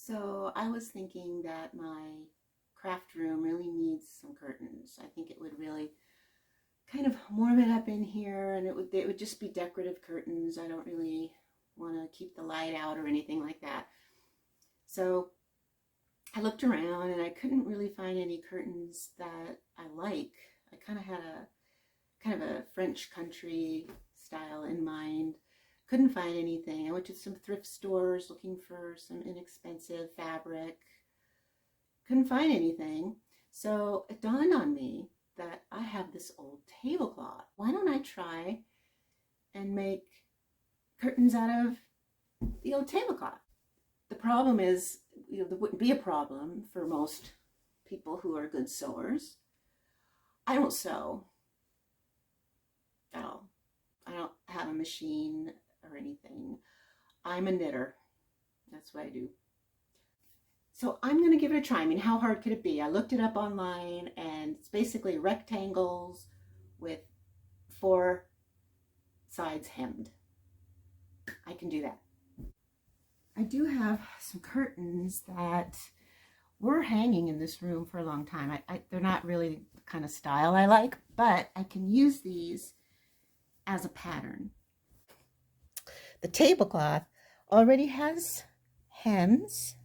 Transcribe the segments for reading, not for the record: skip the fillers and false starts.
So I was thinking that my craft room really needs some curtains. I think it would really kind of warm it up in here, and it would just be decorative curtains. I don't really want to keep the light out or anything like that. So I looked around and I couldn't really find any curtains that I like. I kind of a French country style in mind. Couldn't find anything. I went to some thrift stores looking for some inexpensive fabric. Couldn't find anything. So it dawned on me that I have this old tablecloth. Why don't I try and make curtains out of the old tablecloth? The problem is, there wouldn't be a problem for most people who are good sewers. I don't sew at all. I don't have a machine or anything. I'm a knitter. That's what I do. So I'm going to give it a try. I mean, how hard could it be? I looked it up online, and it's basically rectangles with 4 sides hemmed. I can do that. I do have some curtains that were hanging in this room for a long time. They're not really the kind of style I like, but I can use these as a pattern. The tablecloth already has hems,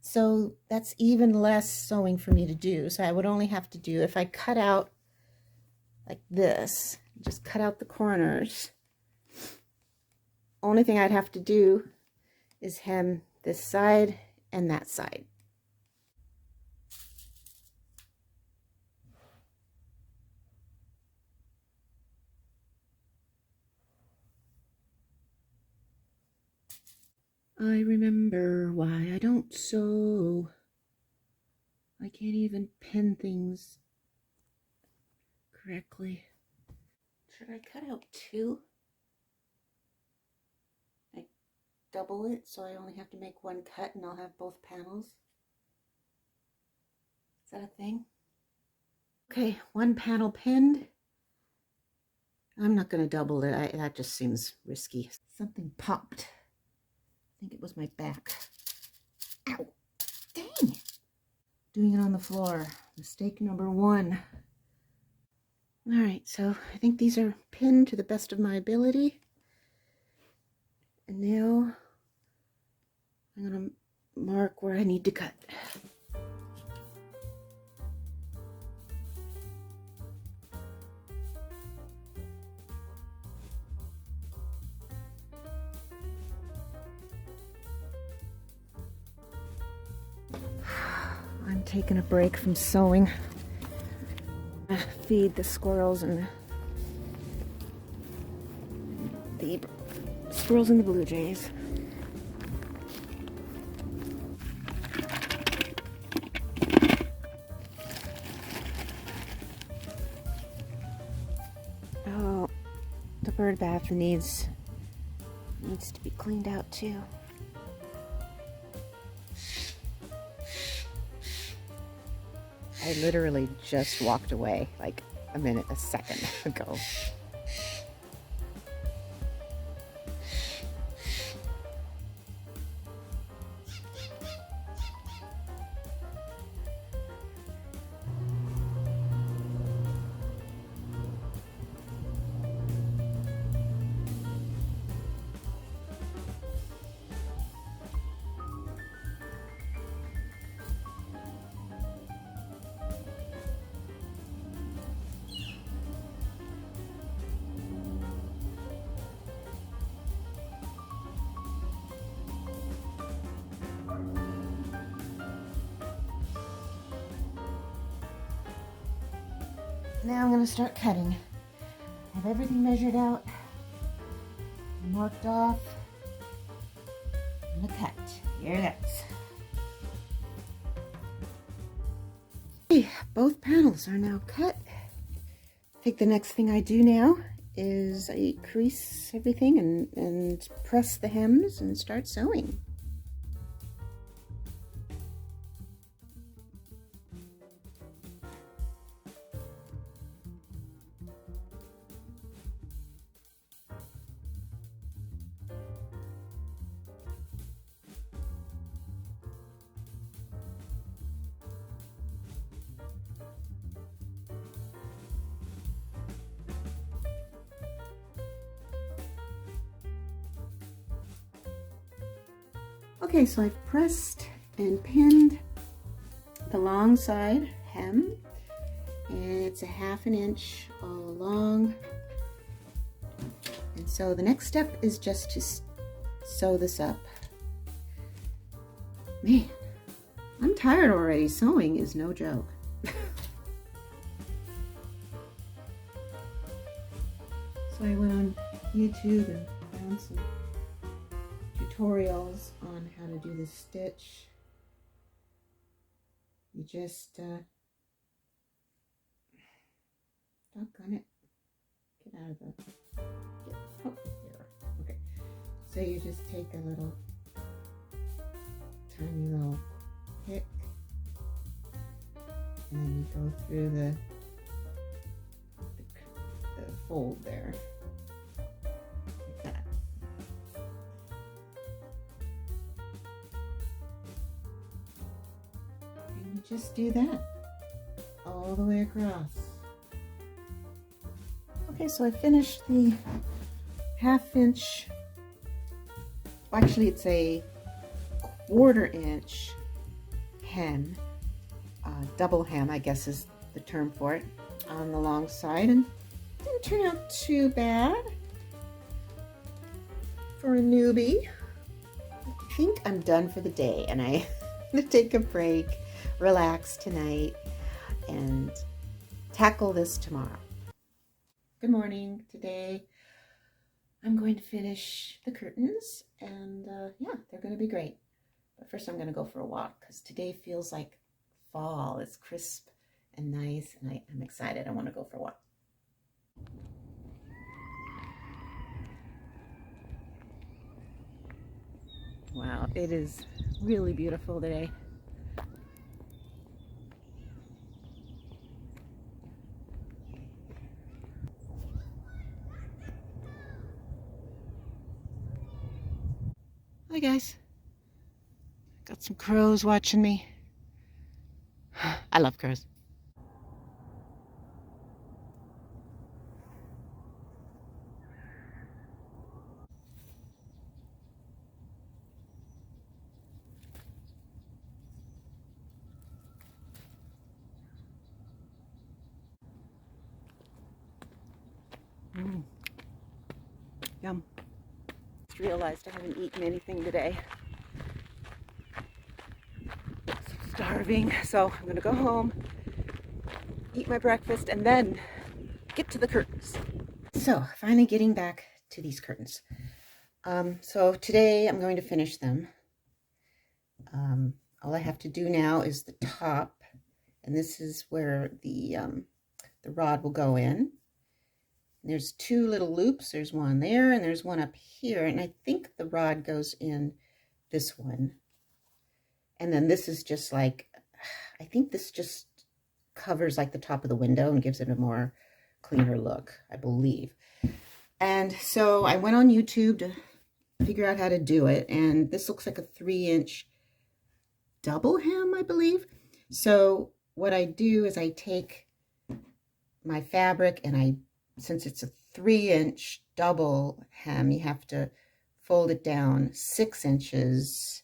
so that's even less sewing for me to do. So I would only have to do, if I cut out like this, just cut out the corners, only thing I'd have to do is hem this side and that side. I remember why I don't sew. I can't even pin things correctly. Should I cut out 2? I double it so I only have to make 1 cut and I'll have both panels. Is that a thing? Okay, 1 panel pinned. I'm not going to double it. That just seems risky. Something popped. I think it was my back. Ow! Dang! Doing it on the floor. Mistake number 1. All right, so I think these are pinned to the best of my ability. And now I'm going to mark where I need to cut. I'm taking a break from sewing. Feed the squirrels and the squirrels and the blue jays. Oh, the bird bath needs to be cleaned out too. I literally just walked away like a second ago. Now I'm going to start cutting. I have everything measured out, marked off. I'm going to cut. Here it goes. Okay, both panels are now cut. I think the next thing I do now is I crease everything and press the hems and start sewing. Okay, so I've pressed and pinned the long side hem, and it's a 1/2 inch all along. And so the next step is just to sew this up. Man, I'm tired already. Sewing is no joke. So I went on YouTube and found some tutorials on how to do this stitch. You just doggone it, get out of the, oh, here, okay. So you just take a little tiny little pick, and then you go through the fold there, like that. And you just do that all the way across. Okay, so I finished the 1/2 inch, well, actually it's a 1/4 inch hem, double hem I guess is the term for it, on the long side, and didn't turn out too bad for a newbie. I think I'm done for the day, and I'm gonna take a break, relax tonight, and tackle this tomorrow. Good morning. Today I'm going to finish the curtains, and yeah, they're going to be great. But first I'm going to go for a walk because today feels like fall. It's crisp and nice, and I'm excited. I want to go for a walk. Wow, it is really beautiful today. Hi guys, got some crows watching me. I love crows. Yum. Just realized I haven't eaten anything today. Starving, so I'm gonna go home, eat my breakfast, and then get to the curtains. So finally getting back to these curtains. So today I'm going to finish them. All I have to do now is the top, and this is where the rod will go in. There's 2 little loops. There's one there and there's one up here, and I think the rod goes in this one. And then this is just like, I think this just covers like the top of the window and gives it a more cleaner look, I believe. And so I went on YouTube to figure out how to do it, and this looks like a 3-inch double hem, I believe. So what I do is I take my fabric, and since it's a 3-inch double hem, you have to fold it down 6 inches,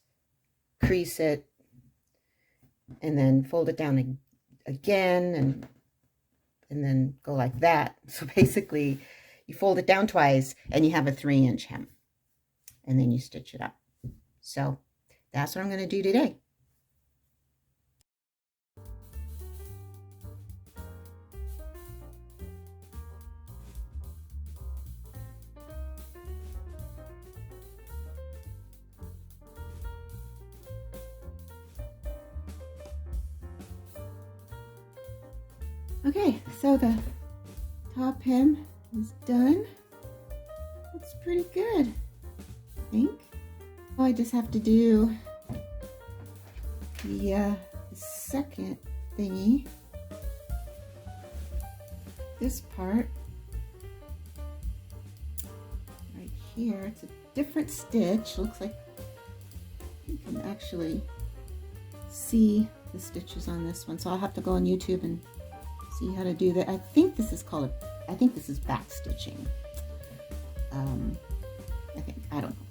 crease it, and then fold it down again, and then go like that. So basically you fold it down twice and you have a 3-inch hem, and then you stitch it up. So that's what I'm going to do today. Okay, so the top hem is done. Looks pretty good, I think. I just have to do the second thingy. This part right here, it's a different stitch. Looks like you can actually see the stitches on this one. So I'll have to go on YouTube and see how to do that. I think this is back stitching. I don't know.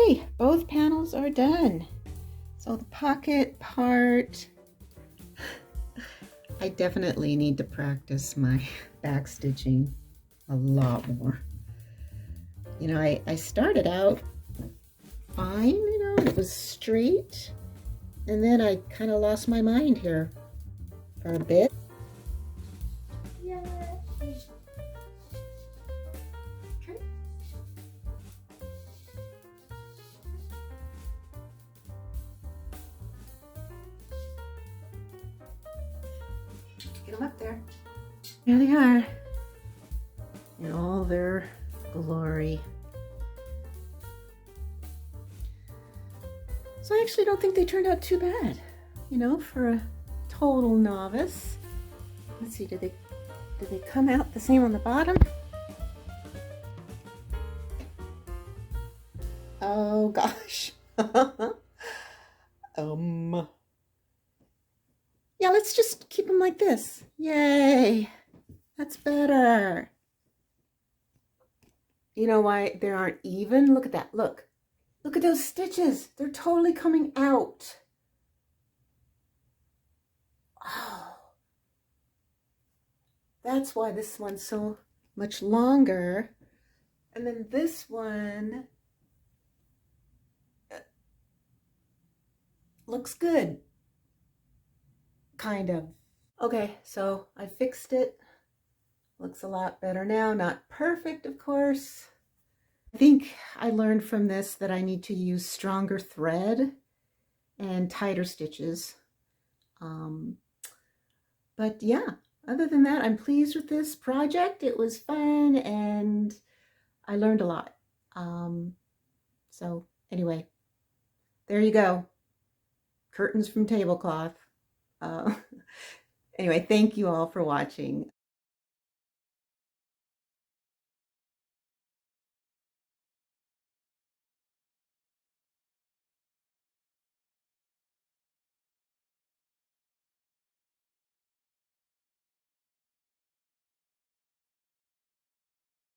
Okay, both panels are done. So the pocket part, I definitely need to practice my back stitching a lot more. You know, I started out fine, you know, it was straight, and then I kind of lost my mind here for a bit. Yeah. Okay. Get them up there. There they are in all their glory. So I actually don't think they turned out too bad, you know, for a total novice. Let's see, did they come out the same on the bottom? Oh gosh. Yeah, let's just keep them like this. Yay. That's better. You know why they aren't even? Look at that. Look. Look at those stitches. They're totally coming out. Oh. That's why this one's so much longer. And then this one looks good. Kind of. Okay, so I fixed it. Looks a lot better now. Not perfect, of course. I think I learned from this that I need to use stronger thread and tighter stitches. But yeah, other than that, I'm pleased with this project. It was fun and I learned a lot. So anyway, there you go. Curtains from tablecloth. Anyway, thank you all for watching.